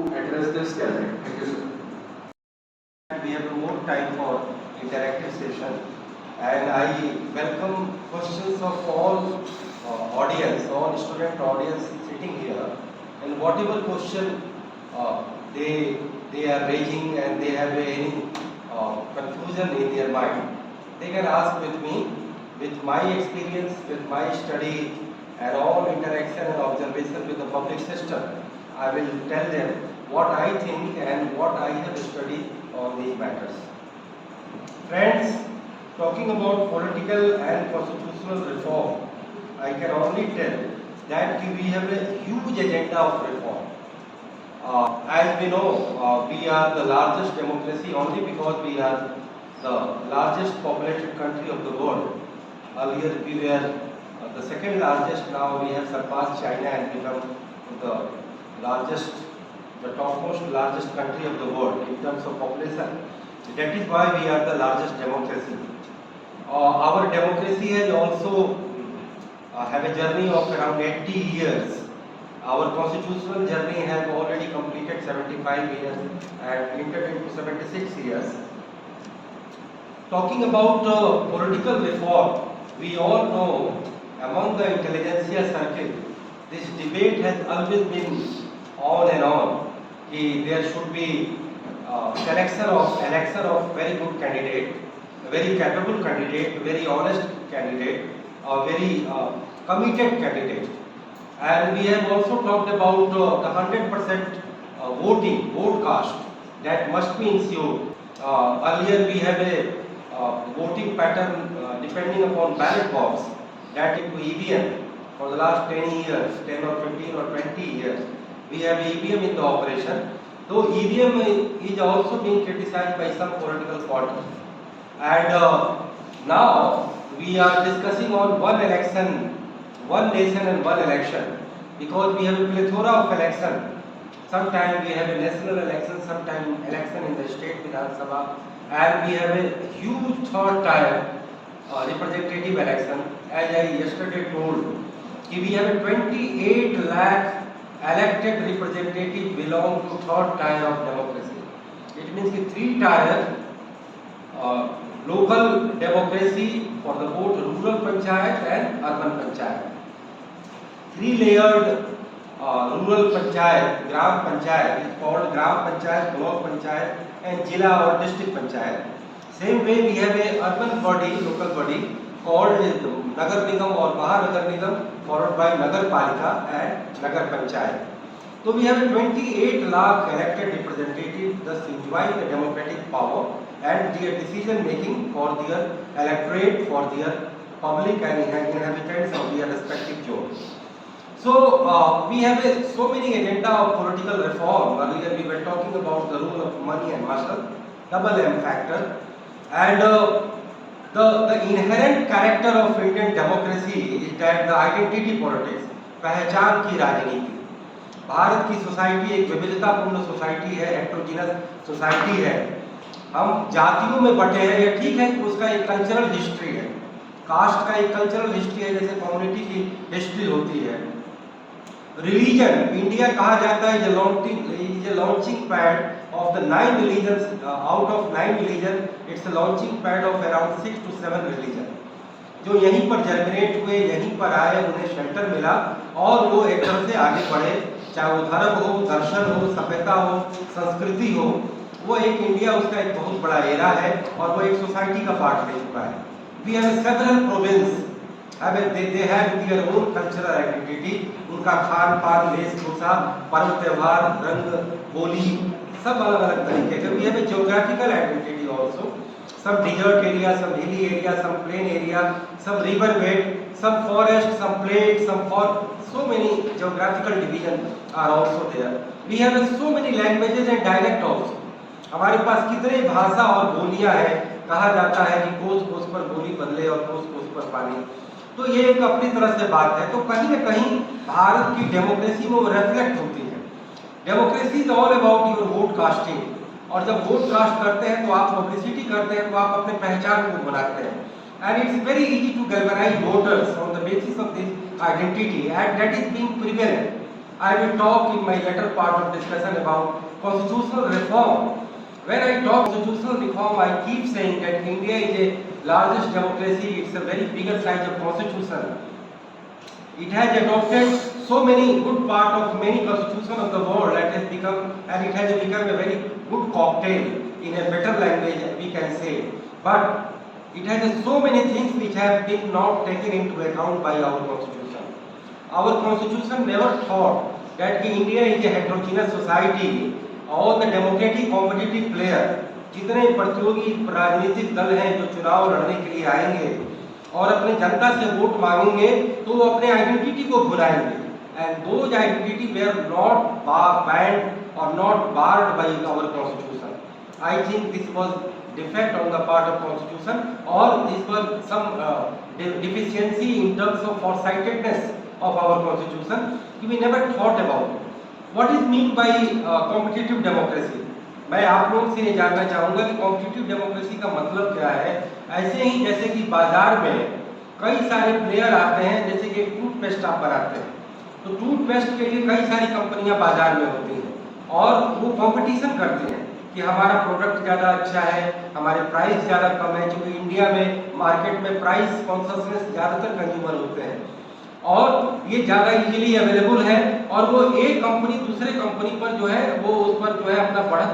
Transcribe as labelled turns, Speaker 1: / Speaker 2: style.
Speaker 1: address this gathering. Thank you, sir.
Speaker 2: We have more time for interactive session, and I welcome questions of all audience, all student audience sitting here, and whatever question uh, they are raising and they have any confusion in their mind, they can ask with me. With my experience, with my study, and all interaction and observation with the public system, I will tell them what I think and what I have studied on these matters. Friends, talking about political and constitutional reform, I can only tell that we have a huge agenda of reform. As we know, we are the largest democracy only because we are the largest populated country of the world. Earlier we were the second largest, now we have surpassed China and become the largest, the topmost largest country of the world in terms of population. That is why we are the largest democracy. Our democracy has also have a journey of around 80 years. Our constitutional journey has already completed 75 years and entered into 76 years. Talking about political reform, we all know among the intelligentsia circle, this debate has always been on and on. There should be election of very good candidate, a very capable candidate, a very honest candidate, a very committed candidate. And we have also talked about the 100% vote cast that must be ensured. Earlier we have a voting pattern depending upon ballot box that into EVM for the last 10 years, 10 or 15 or 20 years. We have EVM in the operation. Though EVM is also being criticized by some political parties. And now we are discussing on one election, one nation and one election, because we have a plethora of election. Sometimes we have a national election, sometimes election in the state Vidhan Sabha, and we have a huge third tier representative election. As I yesterday told, we have a 28 lakh elected representative belong to third tier of democracy. It means the three tier local democracy for the both rural panchayat and urban panchayat. Three layered rural panchayat, gram panchayat is called gram panchayat, block panchayat and jila or district panchayat. Same way we have a urban body, local body called Nagar Nigam or Mahanagar Nigam followed by Nagar Palika and Nagar Panchayat. So we have a 28 lakh elected representatives thus enjoying the democratic power and their decision making for their electorate, for their public and inhabitants of their respective zones. So we have so many agenda of political reform. Earlier we were talking about the rule of money and muscle, double M factor, and the inherent character of Indian democracy is that the identity politics, पहचान की राजनीति. भारत की society एक विविधतापूर्ण society है, heterogeneous society है. हम जातियों में बटे हैं, ये ठीक है कि उसका एक कल्चरल हिस्ट्री है, कास्ट का एक कल्चरल हिस्ट्री है, जैसे कम्युनिटी की हिस्ट्री होती है. Religion, India कहा जाता है is a launching pad of the 9 religions. Out of 9 religions, it's a launching pad of around 6 to 7 religions. जो यहीं पर जर्मिनेट हुए, यहीं पर आए, उन्हें शेल्टर मिला और वो एक तरह से आगे बढ़े, चाहे वो धर्म हो, दर्शन हो, सभ्यता हो, संस्कृति हो. वो एक इंडिया उसका एक बहुत बड़ा एरा है और वो एक सोसाइटी का पार्ट ले चुका है. We have several provinces. They have their own cultural identity. उनका खान पान, वेशभूषा, पर्व त्योहार, रंग, बोली सब अलग अलग तरीके के. We have a geographical identity also. Some desert area, some hilly area, some plain area, some river bed, some forest, some plain, some forest. So many geographical divisions are also there. We have so many languages and dialect also. हमारे पास कितने भाषा और बोलियां हैं. कहा जाता है कि कोस कोस पर बोली बदले और कोस कोस पर पानी. तो ये एक अपनी तरह से बात है. तो कहीं न कहीं भारत की डेमोक्रेसी में वो रिफ्लेक्ट होती है. Democracy is all about your vote casting. और जब वोट कास्ट करते हैं तो आप पब्लिसिटी करते हैं, तो आप अपने पहचान को बनाते हैं. And it's very easy to galvanise voters on the basis of this identity and that is being prevalent. I will talk in my later part of discussion about constitutional reform. When I talk constitutional reform, I keep saying that India is a largest democracy. It's a very bigger size of constitution. It has adopted so many good part of many constitution of the world that has become, and it has become a very good cocktail in a better language, we can say. But it has so many things which have been not taken into account by our constitution. Our constitution never thought that India is a heterogeneous society. All the democratic competitive player, जितने प्रतियोगी राजनीतिक दल हैं जो चुनाव लड़ने के लिए आएंगे और अपने जनता से वोट मांगेंगे, तो वो अपने आइडेंटिटी को भुलाएंगे. And those identity were not banned or not barred by our constitution. I think this was defect on the part of constitution, or this was some deficiency in terms of foresightedness of our constitution. We never thought about it. What is meant by competitive democracy? मैं आप लोगों से ये जानना चाहूँगा कि competitive democracy का मतलब क्या है. ऐसे ही जैसे कि बाजार में कई सारे प्लेयर आते हैं, जैसे कि टूथपेस्ट आप बनाते हैं, तो टूथपेस्ट के लिए कई सारी कंपनियां बाजार में होती हैं और वो कंपटीशन करते हैं कि हमारा प्रोडक्ट ज़्यादा अच्छा है, हमारे प्राइस ज़्यादा कम है. क्योंकि इंडिया में मार्केट में प्राइस कॉन्शियसनेस ज़्यादातर कंज्यूमर होते हैं और ये ज़्यादा इजीली अवेलेबल है, और वो एक कंपनी दूसरे कंपनी पर जो है वो उस पर जो है अपना बढ़त